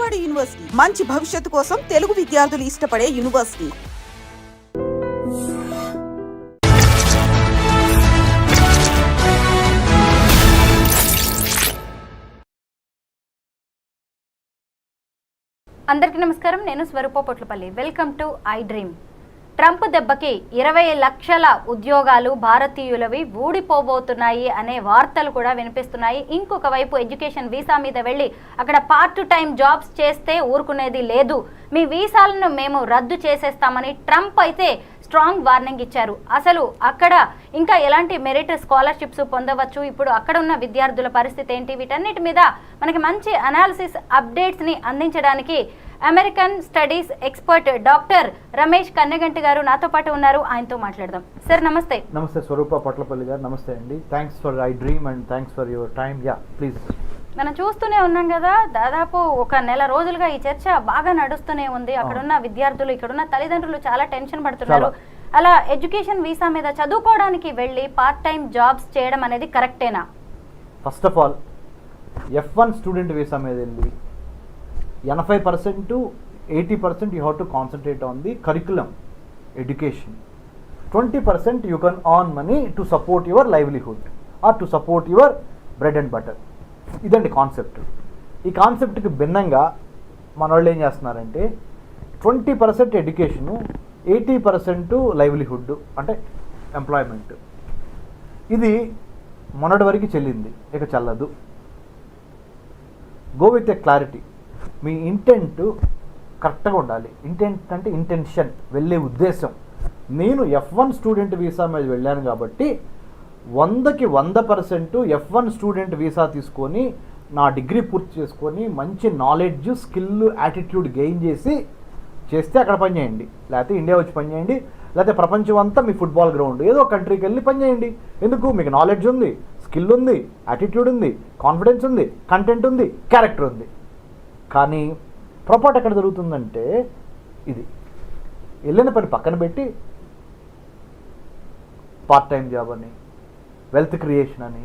Vijayawada university మంచి భవిష్యత్తు కోసం తెలుగు విద్యార్థులు ఇష్టపడే యూనివర్సిటీ. అందరికీ నమస్కారం. నేను Swaroopa Potlapalli. Welcome to I Dream. Trump దెబ్బకి 20 లక్షల ఉద్యోగాలు భారతీయులవి ఊడిపోబోతున్నాయి అనే వార్తలు కూడా వినిపిస్తున్నాయి. ఇంకొక వైపు ఎడ్యుకేషన్ వీసా మీద వెళ్ళి అక్కడ పార్ట్ టైం జాబ్స్ చేస్తే ఊరుకునేది లేదు, మీ వీసాలను మేము రద్దు చేసేస్తామని ట్రంప్ అయితే స్ట్రాంగ్ వార్నింగ్ ఇచ్చారు. అసలు అక్కడ ఇంకా ఎలాంటి మెరిట్ స్కాలర్షిప్స్ పొందవచ్చు, ఇప్పుడు అక్కడ ఉన్న విద్యార్థుల పరిస్థితి ఏంటి, వీటన్నిటి మీద మనకి మంచి అనాలిసిస్ అప్డేట్స్ని అందించడానికి American studies expert doctor Ramesh Kanneganti గారు నాతో పాటు ఉన్నారు. ఆయనతో మాట్లాడదాం. సార్ నమస్తే. నమస్తే స్వరూప పొట్లపల్లి గారు. నమస్తే అండి. Thanks for I dream and thanks for your time. Yeah please. మనం చూస్తూనే ఉన్నాం కదా, దాదాపు ఒక నెల రోజులుగా ఈ చర్చ బాగా నడుస్తూనే ఉంది. అక్కడున్న విద్యార్థులు, ఇక్కడున్న తల్లిదండ్రులు చాలా టెన్షన్ పడుతున్నారు. అలా ఎడ్యుకేషన్ వీసా మీద చదువుకోవడానికి వెళ్ళి పార్ట్ టైం జాబ్స్ చేయడం అనేది కరెక్టేనా? First of all F1 student visa మీద వెళ్ళి 80% to 80% you have to concentrate on the curriculum, education. 20% you can earn money to support your livelihood or to support your bread and butter. ఇదండి concept. ఈ కాన్సెప్ట్కి భిన్నంగా మన వాళ్ళు ఏం చేస్తున్నారంటే 20% education, 80% livelihood అంటే ఎంప్లాయ్మెంట్. ఇది మొన్నటి వరకు చెల్లింది, ఇక చల్లదు. Go with a clarity. మీ ఇంటెంట్ కరెక్ట్గా ఉండాలి. ఇంటెంట్ అంటే ఇంటెన్షన్, వెళ్ళే ఉద్దేశం. నేను F1 స్టూడెంట్ వీసా మీద వెళ్ళాను కాబట్టి 100కి 100% F1 స్టూడెంట్ వీసా తీసుకొని నా డిగ్రీ పూర్తి చేసుకొని మంచి నాలెడ్జ్, స్కిల్, యాటిట్యూడ్ గెయిన్ చేస్తే అక్కడ పని చేయండి. లేకపోతే ఇండియా వచ్చి పని చేయండి, లేకపోతే ప్రపంచం అంతా మీ ఫుట్బాల్ గ్రౌండ్ ఏదో కంట్రీకి వెళ్ళి పని చేయండి. ఎందుకు? మీకు నాలెడ్జ్ ఉంది, స్కిల్ ఉంది, యాటిట్యూడ్ ఉంది, కాన్ఫిడెన్స్ ఉంది, కంటెంట్ ఉంది, క్యారెక్టర్ ఉంది. కానీ పొరపాటు ఎక్కడ జరుగుతుందంటే ఇది వెళ్ళిన పని పక్కన పెట్టి పార్ట్ టైం జాబ్ అని, వెల్త్ క్రియేషన్ అని,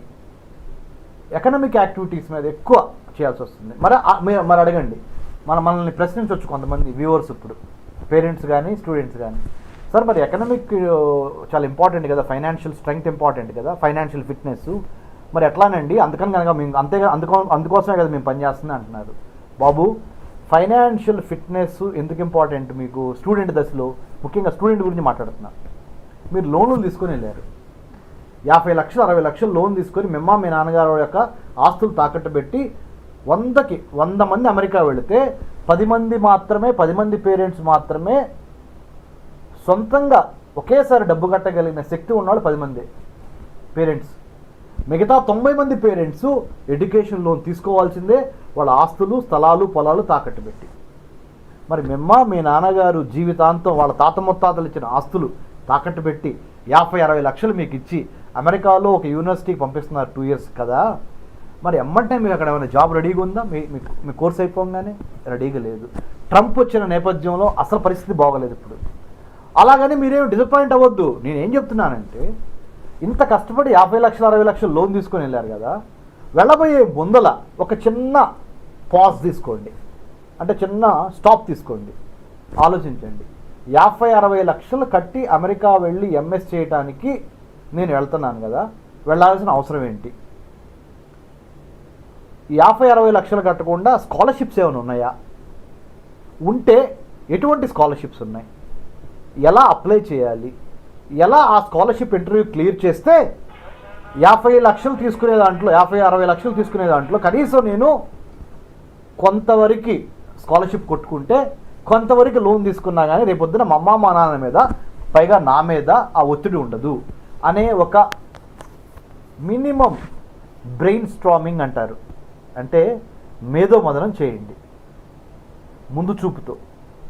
ఎకనామిక్ యాక్టివిటీస్ మీద ఎక్కువ చేయాల్సి వస్తుంది. మరి అడగండి, మనల్ని ప్రశ్నించవచ్చు కొంతమంది వ్యూవర్స్, ఇప్పుడు పేరెంట్స్ కానీ స్టూడెంట్స్ కానీ. సార్ మరి ఎకనామిక్ చాలా ఇంపార్టెంట్ కదా, ఫైనాన్షియల్ స్ట్రెంగ్త్ ఇంపార్టెంట్ కదా, ఫైనాన్షియల్ ఫిట్నెస్, మరి ఎట్లానండి? అందుకని కనుక మేము అందుకోసమే కదా మేము పనిచేస్తుంది అంటున్నారు. బాబు, ఫైనాన్షియల్ ఫిట్నెస్ ఎందుకు ఇంపార్టెంట్ మీకు? స్టూడెంట్ దశలో, ముఖ్యంగా స్టూడెంట్ గురించి మాట్లాడుతున్నా. మీరు లోన్లు తీసుకొని వెళ్ళారు, 50 లక్షలు 60 లక్షలు లోన్ తీసుకొని మీ నాన్నగారు యొక్క ఆస్తులు తాకట్టు పెట్టి 100కి 100 మంది అమెరికా వెళితే 10 మంది పేరెంట్స్ మాత్రమే సొంతంగా ఒకేసారి డబ్బు కట్టగలిగిన శక్తి ఉన్నవాళ్ళు 10 మంది పేరెంట్స్. మిగతా 90 మంది పేరెంట్స్ ఎడ్యుకేషన్ లోన్ తీసుకోవాల్సిందే, వాళ్ళ ఆస్తులు, స్థలాలు, పొలాలు తాకట్టు పెట్టి. మరి మీ నాన్నగారు జీవితాంతం వాళ్ళ తాత ముత్తాతలు ఇచ్చిన ఆస్తులు తాకట్టు పెట్టి 50-60 లక్షలు మీకు ఇచ్చి అమెరికాలో ఒక యూనివర్సిటీకి పంపిస్తున్నారు 2 years కదా. మరి ఎమ్మంటే మీకు అక్కడ ఏమైనా జాబ్ రెడీగా ఉందా? మీ కోర్స్ అయిపోగానే రెడీగా లేదు. ట్రంప్ వచ్చిన నేపథ్యంలో అసలు పరిస్థితి బాగోలేదు ఇప్పుడు. అలాగని మీరేం డిసప్పాయింట్ అవ్వద్దు. నేనేం చెప్తున్నానంటే, ఇంత కష్టపడి 50 లక్షలు 60 లక్షలు లోన్ తీసుకొని వెళ్ళారు కదా, వెళ్ళబోయే ముందల ఒక చిన్న పాజ్ తీసుకోండి, అంటే చిన్న స్టాప్ తీసుకోండి, ఆలోచించండి. 50-60 లక్షలు కట్టి అమెరికా వెళ్ళి MS చేయడానికి నేను వెళ్తున్నాను కదా, వెళ్ళాల్సిన అవసరం ఏంటి? 50-60 లక్షలు కట్టకుండా స్కాలర్షిప్స్ ఏమైనా ఉన్నాయా? ఉంటే ఎటువంటి స్కాలర్షిప్స్ ఉన్నాయి? ఎలా అప్లై చేయాలి? ఎలా ఆ స్కాలర్షిప్ ఇంటర్వ్యూ క్లియర్ చేస్తే 50 లక్షలు తీసుకునే దాంట్లో, 50-60 లక్షలు తీసుకునే దాంట్లో కనీసం నేను కొంతవరకు స్కాలర్షిప్ కొట్టుకుంటే, కొంతవరకు లోన్ తీసుకున్నా కానీ రేపొద్దున మా నాన్న మీద, పైగా నా మీద ఆ ఒత్తిడి ఉండదు అనే ఒక మినిమం బ్రెయిన్ స్ట్రామింగ్ అంటారు. అంటే మేధో మదనం చేయండి. ముందు చూపుతో,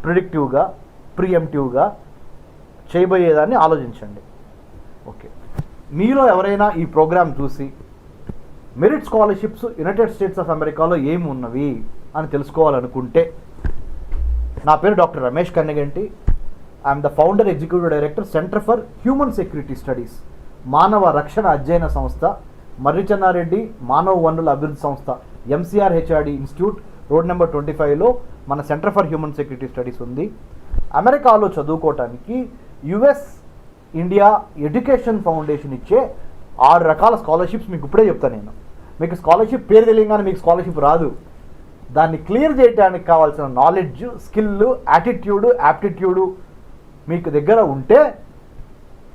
ప్రిడిక్టివ్గా, ప్రియంప్టివ్గా చేయబోయేదాన్ని ఆలోచించండి. ఓకే, మీలో ఎవరైనా ఈ ప్రోగ్రామ్ చూసి merit scholarships United states of అమెరికాలో ఏమి ఉన్నవి అని తెలుసుకోవాలనుకుంటే, నా పేరు doctor Ramesh Kanneganti. I'm the founder, executive director, centre for human security studies, మానవ రక్షణ అధ్యయన సంస్థ, మర్రి చెన్నారెడ్డి మానవ వనరుల అభివృద్ధి సంస్థ, MCR HRD institute, road number 25లో మన centre for human security studies ఉంది. అమెరికాలో చదువుకోవటానికి యుఎస్ ఇండియా ఎడ్యుకేషన్ ఫౌండేషన్ ఇచ్చే 6 రకాల స్కాలర్షిప్స్ మీకు ఇప్పుడే చెప్తాను నేను. మీకు స్కాలర్షిప్ పేరు తెలియగానే మీకు స్కాలర్షిప్ రాదు. దాన్ని క్లియర్ చేయడానికి కావాల్సిన నాలెడ్జ్, స్కిల్, యాటిట్యూడ్, యాప్టిట్యూడ్ మీకు దగ్గర ఉంటే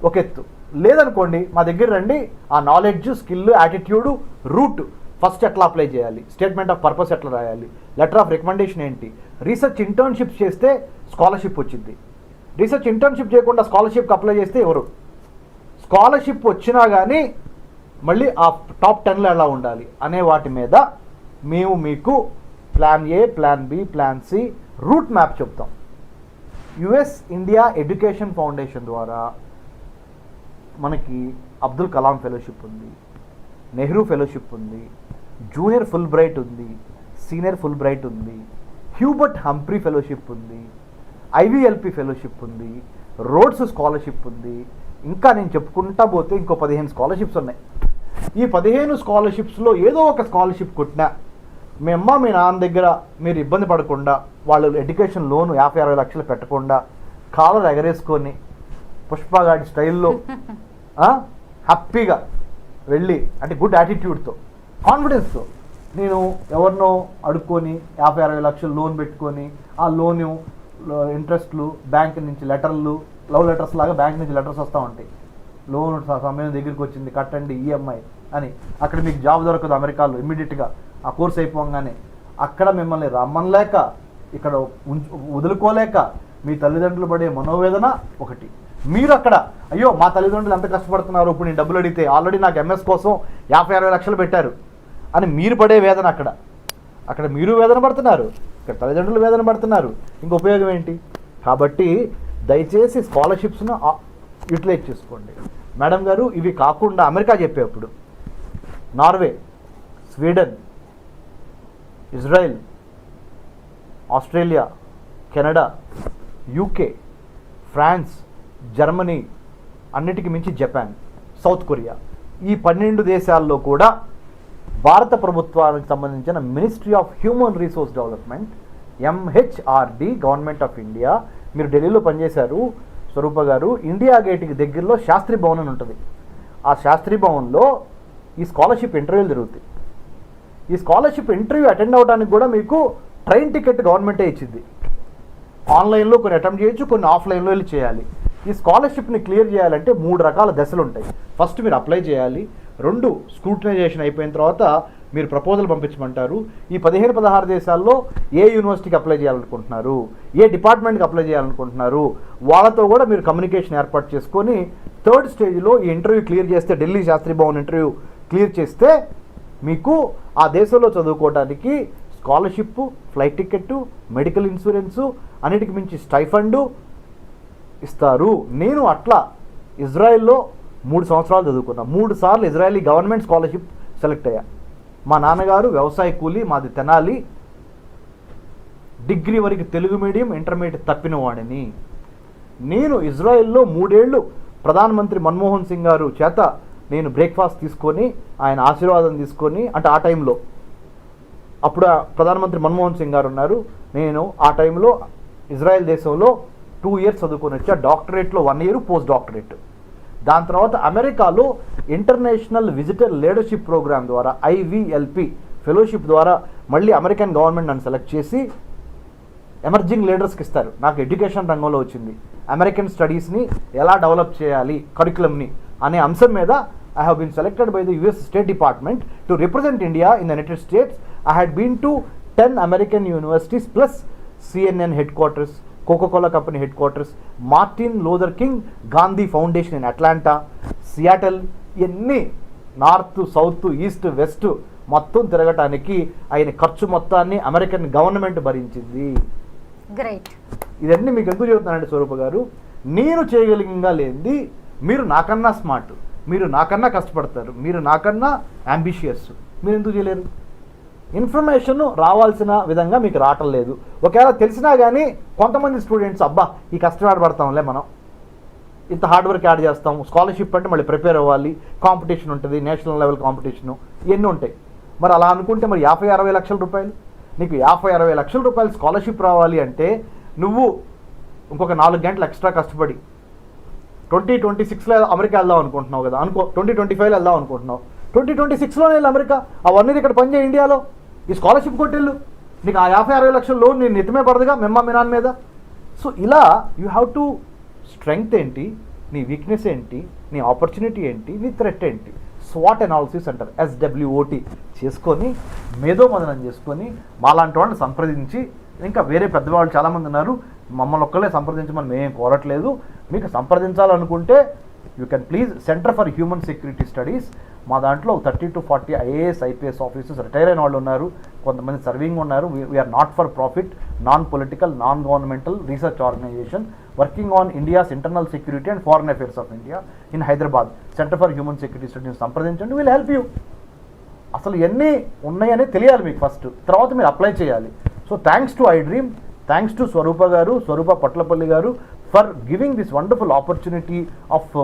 ఒక ఎత్తు. లేదనుకోండి మా దగ్గర రండి, ఆ knowledge, skill, attitude, route first ఎట్లా అప్లై చేయాలి, స్టేట్మెంట్ ఆఫ్ పర్పస్ ఎట్లా రాయాలి, లెటర్ ఆఫ్ రికమెండేషన్ ఏంటి, రీసెర్చ్ ఇంటర్న్షిప్స్ చేస్తే స్కాలర్షిప్ వచ్చింది. రీసెర్చ్ ఇంటర్న్షిప్ చేయకుండా స్కాలర్షిప్కి అప్లై చేస్తే ఎవరు, స్కాలర్షిప్ వచ్చినా కానీ మళ్ళీ ఆ టాప్ 10లో ఎలా ఉండాలి అనే వాటి మీద మేము మీకు plan A, plan B, plan C, route map చెప్తాం. యుఎస్ ఇండియా ఎడ్యుకేషన్ ఫౌండేషన్ ద్వారా మనకి అబ్దుల్ కలాం ఫెలోషిప్ ఉంది, నెహ్రూ ఫెలోషిప్ ఉంది, జూనియర్ ఫుల్ బ్రైట్ ఉంది, సీనియర్ ఫుల్ బ్రైట్ ఉంది, హ్యూబర్ట్ హంప్రీ ఫెలోషిప్ ఉంది, ఐవిఎల్పి ఫెలోషిప్ ఉంది, రోడ్స్ స్కాలర్షిప్ ఉంది. ఇంకా నేను చెప్పుకుంటా పోతే ఇంకో 15 స్కాలర్షిప్స్ ఉన్నాయి. ఈ 15 స్కాలర్షిప్స్లో ఏదో ఒక స్కాలర్షిప్ కొట్టినా మీ అమ్మ మీ నాన్న దగ్గర మీరు ఇబ్బంది పడకుండా, వాళ్ళు ఎడ్యుకేషన్ లోను 50-60 లక్షలు పెట్టకుండా కాలర్ ఎగరేసుకొని పుష్పగాడి స్టైల్లో హ్యాపీగా వెళ్ళి, అంటే గుడ్ యాటిట్యూడ్తో, కాన్ఫిడెన్స్తో, నేను ఎవరినో అడుక్కొని 50-60 లక్షలు లోన్ పెట్టుకొని ఆ లోను ఇంట్రెస్ట్లు, బ్యాంక్ నుంచి లెటర్లు, లవ్ లెటర్స్ లాగా బ్యాంక్ నుంచి లెటర్స్ వస్తూ ఉంటాయి, లోన్ సమయం దగ్గరికి వచ్చింది కట్టండి ఈఎంఐ అని. అక్కడ మీకు జాబ్ దొరకదు అమెరికాలో ఇమ్మీడియట్గా ఆ కోర్స్ అయిపోగానే. అక్కడ మిమ్మల్ని రమ్మనలేక, ఇక్కడ వదులుకోలేక మీ తల్లిదండ్రులు పడే మనోవేదన ఒకటి. మీరు అక్కడ అయ్యో మా తల్లిదండ్రులు ఎంత కష్టపడుతున్నారు, ఇప్పుడు నేను డబ్బులు అడిగితే ఆల్రెడీ నాకు ఎంఎస్ కోసం 50-60 లక్షలు పెట్టారు అని మీరు పడే వేదన. అక్కడ మీరు వేదన పడుతున్నారు, ఇక్కడ తల్లిదండ్రులు వేదన పడుతున్నారు. ఇంక ఉపయోగం ఏంటి? కాబట్టి దయచేసి స్కాలర్షిప్స్ను యూటిలైజ్ చేసుకోండి. మేడం గారు ఇవి కాకుండా అమెరికా చెప్పేప్పుడు Norway, Sweden, Israel, Australia, Canada, UK, France, Germany, అన్నిటికీ మించి జపాన్, సౌత్ కొరియా, ఈ 12 దేశాల్లో కూడా భారత ప్రభుత్వానికి సంబంధించిన ministry of human resource development, MHRD, government of India. మీరు ఢిల్లీలో పనిచేశారు స్వరూప గారు, ఇండియా గేట్కి దగ్గరలో శాస్త్రి భవన్ అని ఉంటుంది. ఆ శాస్త్రి భవన్లో ఈ స్కాలర్షిప్ ఇంటర్వ్యూలు జరుగుతాయి. ఈ స్కాలర్షిప్ ఇంటర్వ్యూ అటెండ్ అవ్వడానికి కూడా మీకు ట్రైన్ టికెట్ గవర్నమెంటే ఇచ్చింది. ఆన్లైన్లో కొన్ని అటెంప్ట్ చేయొచ్చు, కొన్ని ఆఫ్లైన్లో వెళ్ళి చేయాలి. ఈ స్కాలర్షిప్ని క్లియర్ చేయాలంటే 3 రకాల దశలు ఉంటాయి. ఫస్ట్ మీరు అప్లై చేయాలి, 2 స్క్రూటినైజేషన్ అయిపోయిన తర్వాత మీరు ప్రపోజల్ పంపించమంటారు. ఈ 15-16 దేశాల్లో ఏ యూనివర్సిటీకి అప్లై చేయాలనుకుంటున్నారు, ఏ డిపార్ట్మెంట్కి అప్లై చేయాలనుకుంటున్నారు, వాళ్ళతో కూడా మీరు కమ్యూనికేషన్ ఏర్పాటు చేసుకొని 3rd స్టేజ్లో ఈ ఇంటర్వ్యూ క్లియర్ చేస్తే, ఢిల్లీ శాస్త్రి భవన్ ఇంటర్వ్యూ క్లియర్ చేస్తే మీకు ఆ దేశంలో చదువుకోవడానికి scholarship, flight ticket, medical insurance, అన్నిటికి మించి స్టైఫండు ఇస్తారు. నేను అట్లా ఇజ్రాయెల్లో 3 సంవత్సరాలు చదువుకున్నా. 3 సార్లు ఇజ్రాయలీ గవర్నమెంట్ స్కాలర్షిప్ సెలెక్ట్ అయ్యా. మా నాన్నగారు వ్యవసాయ కూలీ, మాది తెనాలి, డిగ్రీ వరకు తెలుగు మీడియం, ఇంటర్మీడియట్ తప్పిన వాడిని. నేను ఇజ్రాయెల్లో 3 ఏళ్ళు ప్రధానమంత్రి మన్మోహన్ సింగ్ గారు చేత నేను బ్రేక్ఫాస్ట్ తీసుకొని, ఆయన ఆశీర్వాదం తీసుకొని, అంటే ఆ టైంలో అప్పుడు ప్రధానమంత్రి మన్మోహన్ సింగ్ గారు ఉన్నారు. నేను ఆ టైంలో ఇజ్రాయెల్ దేశంలో 2 ఇయర్స్ చదువుకొని వచ్చా. డాక్టరేట్లో 1 ఇయర్, పోస్ట్ డాక్టరేట్. దాని తర్వాత అమెరికాలో ఇంటర్నేషనల్ విజిటర్ లీడర్షిప్ ప్రోగ్రామ్ ద్వారా, ఐవిఎల్పి ఫెలోషిప్ ద్వారా మళ్ళీ అమెరికన్ గవర్నమెంట్ నన్ను సెలెక్ట్ చేసి ఎమర్జింగ్ లీడర్స్కి ఇస్తారు. నాకు ఎడ్యుకేషన్ రంగంలో వచ్చింది, అమెరికన్ స్టడీస్ని ఎలా డెవలప్ చేయాలి, కరికులంని అనే అంశం మీద I have been selected by the US State Department to represent India in the United States. I had been to 10 American universities plus CNN headquarters, Coca-Cola Company headquarters, Martin Luther King Gandhi Foundation in Atlanta, Seattle, ఎన్ని north, south, east, west మొత్తం తిరగటానికి ఆయన ఖర్చు మొత్తాన్ని American government భరించింది. Great. ఇదన్నీ మీకు ఎందుకు చెబుతున్నానండి స్వరూప గారు, నేను చేయగలిగింగా లేనిది మీరు నాకన్నా స్మార్ట్, మీరు నాకన్నా కష్టపడతారు, మీరు నాకన్నా అంబిషియస్, మీరు ఎందుకు చేయలేరు? ఇన్ఫర్మేషన్ రావాల్సిన విధంగా మీకు రావటం లేదు. ఒకవేళ తెలిసినా కానీ కొంతమంది స్టూడెంట్స్ అబ్బా ఈ కష్టపడి పడతాంలే, మనం ఇంత హార్డ్ వర్క్ యాడ్ చేస్తాం, స్కాలర్షిప్ అంటే మళ్ళీ ప్రిపేర్ అవ్వాలి, కాంపిటీషన్ ఉంటుంది, నేషనల్ లెవెల్ కాంపిటీషను, ఇవన్నీ ఉంటాయి. మరి అలా అనుకుంటే మరి 50-60 లక్షల రూపాయలు నీకు 50-60 లక్షల రూపాయలు స్కాలర్షిప్ రావాలి అంటే నువ్వు ఇంకొక 4 గంటలు ఎక్స్ట్రా కష్టపడి 2026లో అమెరికా వెళ్దాం అనుకుంటున్నావు కదా, అనుకో 2025లో వెళ్దాం అనుకుంటున్నావు, 2026లోనే వెళ్ళి అమెరికా, ఆ 1 year ఇక్కడ పనిచేయి ఇండియాలో, ఈ స్కాలర్షిప్ కొట్టెళ్ళు, నీకు ఆ 50-60 లక్షల లోన్ నేను నెత్తమే పడదుగా మీ నాన్న మీద. సో ఇలా యూ హ్యావ్ టు స్ట్రెంగ్త్ ఏంటి, నీ వీక్నెస్ ఏంటి, నీ ఆపర్చునిటీ ఏంటి, నీ థ్రెట్ ఏంటి, స్వాట్ అనాలిసిస్ అంటారు, SWOT చేసుకొని మేధోమదనం చేసుకొని మాలాంటి వాళ్ళని సంప్రదించి, ఇంకా వేరే పెద్దవాళ్ళు చాలామంది ఉన్నారు, మమ్మల్ని ఒక్కళ్ళే సంప్రదించమని మేమేం కోరట్లేదు, మీకు సంప్రదించాలనుకుంటే you can please centre for human security studies, మా దాంట్లో 30 to 40 IAS IPS officers retire అయిన వాళ్ళు ఉన్నారు, కొంతమంది సర్వింగ్ ఉన్నారు. We're not for profit, non political, non governmental research organisation working on India's internal security and foreign affairs of India in Hyderabad. Centre for human security studies సంప్రదించండి, will help you. అసలు ఎన్ని ఉన్నాయని తెలియాలి మీకు ఫస్ట్, తర్వాత మీరు apply చేయాలి. So thanks to iDream, thanks to Swaroopa Potlapalli గారు for giving this wonderful opportunity of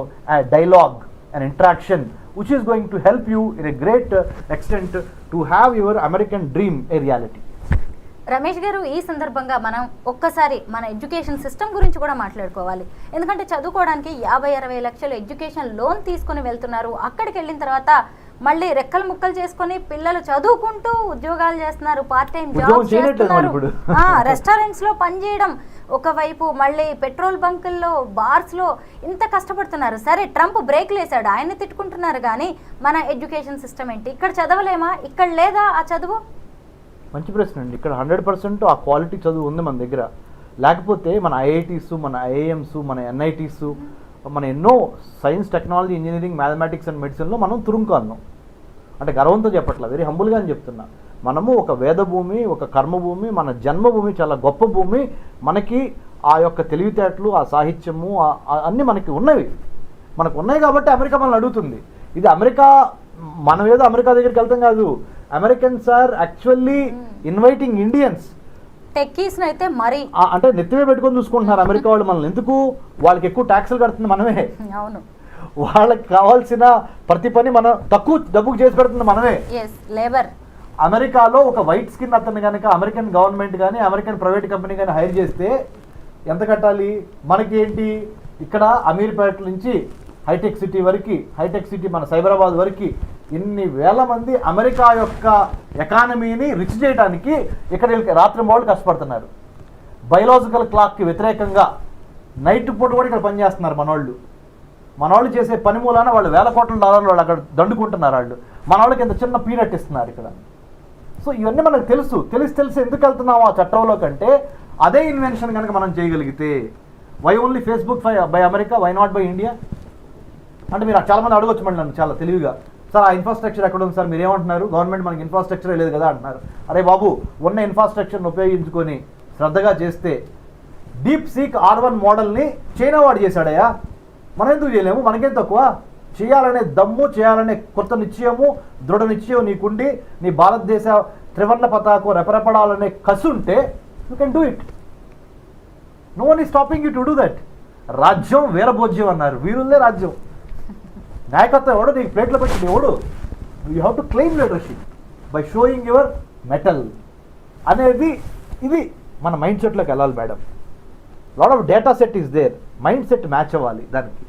dialogue and interaction which is going to help you in a great extent to have your American dream a reality. Ramesh గారు, ఈ సందర్భంగా మనం ఒక్కసారి మన education system గురించి కూడా మాట్లాడుకోవాలి. ఎందుకంటే చదువుకోవడానికి 50-60 లక్షలు ఎడ్యుకేషన్ లోన్ తీసుకొని వెళ్తున్నారు. అక్కడికి వెళ్ళిన తర్వాత మళ్ళీ రెక్కలు ముక్కలు చేసుకొని పిల్లలు చదువుకుంటూ ఉద్యోగాలు చేస్తున్నారు, పార్ట్ టైం జాబ్స్ చేస్తున్నారు, రెస్టారెంట్స్ లో పనిచేయడం, ఒకవైపు మళ్ళీ పెట్రోల్ బంకుల్లో, బార్స్లో ఇంత కష్టపడుతున్నారు. సరే, ట్రంప్ బ్రేక్లు వేసాడు, ఆయన్ని తిట్టుకుంటున్నారు, కానీ మన ఎడ్యుకేషన్ సిస్టమ్ ఏంటి? ఇక్కడ చదవలేమా? ఇక్కడ లేదా ఆ చదువు? మంచి ప్రశ్న అండి. ఇక్కడ 100% ఆ క్వాలిటీ చదువు ఉంది మన దగ్గర. లేకపోతే మన IITs, మన IIMs, మన NITs, మన ఎన్నో science, technology, engineering, mathematics and మెడిసిన్లో మనం తురుంకాన్నాం. అంటే గర్వంతో చెప్పట్లా, వెరీ హంబుల్గా అని చెప్తున్నా. మనము ఒక వేదభూమి, ఒక కర్మభూమి, మన జన్మభూమి చాలా గొప్ప భూమి. మనకి ఆ యొక్క తెలివితేటలు, ఆ సాహిత్యము అన్నీ మనకి ఉన్నవి. మనకు ఉన్నాయి కాబట్టి అమెరికా మనల్ని అడుగుతుంది. ఇది అమెరికా, మనం ఏదో అమెరికా దగ్గరికి వెళ్తాం కాదు. Americans are actually inviting Indians. Techies అయితే మరి అంటే నెత్తిమే పెట్టుకొని చూసుకుంటున్నారు అమెరికా వాళ్ళు మనల్ని. ఎందుకు? వాళ్ళకి ఎక్కువ ట్యాక్సులు కడుతుంది మనమే. అవును, వాళ్ళకి కావాల్సిన ప్రతి పని మనం తక్కువ డబ్బుకు చేసి పెడుతుంది మనమే. లేబర్. అమెరికాలో ఒక వైట్ స్కిన్ అతను కనుక అమెరికన్ గవర్నమెంట్ కానీ అమెరికన్ ప్రైవేట్ కంపెనీ కానీ హైర్ చేస్తే ఎంత కట్టాలి? మనకి ఏంటి, ఇక్కడ అమీర్పేట నుంచి హైటెక్ సిటీ వరకు, హైటెక్ సిటీ మన సైబరాబాద్ వరకు ఇన్ని వేల మంది అమెరికా యొక్క ఎకానమీని రిచ్ చేయడానికి ఇక్కడ రాత్రి వాళ్ళు కష్టపడుతున్నారు. బయలాజికల్ క్లాక్కి వ్యతిరేకంగా నైట్ పూట కూడా ఇక్కడ పనిచేస్తున్నారు మనవాళ్ళు చేసే పని మూలాన వాళ్ళు $1,000 వాళ్ళు అక్కడ దండుకుంటున్నారు. మన వాళ్ళకి ఇంత చిన్న పీనట్ ఇస్తున్నారు ఇక్కడ. సో ఇవన్నీ మనకు తెలిసి ఎందుకు వెళ్తున్నాము ఆ చట్టంలో కంటే, అదే ఇన్వెన్షన్ కనుక మనం చేయగలిగితే, why only Facebook by America, why not by India అంటే మీరు చాలామంది అడగొచ్చు మళ్ళీ నన్ను చాలా తెలివిగా, సార్ ఆ ఇన్ఫ్రాస్ట్రక్చర్ ఎక్కడ ఉంది సార్, మీరు ఏమంటున్నారు, గవర్నమెంట్ మనకి ఇన్ఫ్రాస్ట్రక్చర్ లేదు కదా అంటున్నారు. అరే బాబు, ఉన్న ఇన్ఫ్రాస్ట్రక్చర్ని ఉపయోగించుకొని శ్రద్ధగా చేస్తే DeepSeek R1 మోడల్ని చైనా వాడు చేశాడయ్యా, మనం ఎందుకు చేయలేము? మనకేం తక్కువ? చేయాలనే దమ్ము, చేయాలనే కొత్త నిశ్చయము, దృఢ నిశ్చయం నీకుండి, నీ భారతదేశ త్రివర్ణ పతాకం రెపరెపడాలనే కసి ఉంటే you can do it. No one is stopping you to do that. రాజ్యం వీరభోజ్యం అన్నారు, వీరులే రాజ్యం. నాయకత్వం ఎవడు నీకు ప్లేట్లో పెట్టింది ఎవడు? You have to claim leadership by showing your mettle అనేది. ఇది మన మైండ్ సెట్లోకి వెళ్ళాలి madam. Lot of data set is there, mind set match అవ్వాలి దానికి.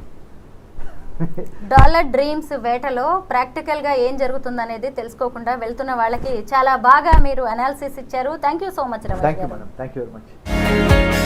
డాలర్ డ్రీమ్స్ వేటలో ప్రాక్టికల్గా ఏం జరుగుతుందనేది తెలుసుకోకుండా వెళ్తున్న వాళ్ళకి చాలా బాగా మీరు అనాలిసిస్ ఇచ్చారు. Thank you so much Ramesh గారు. Thank you madam, thank you very much.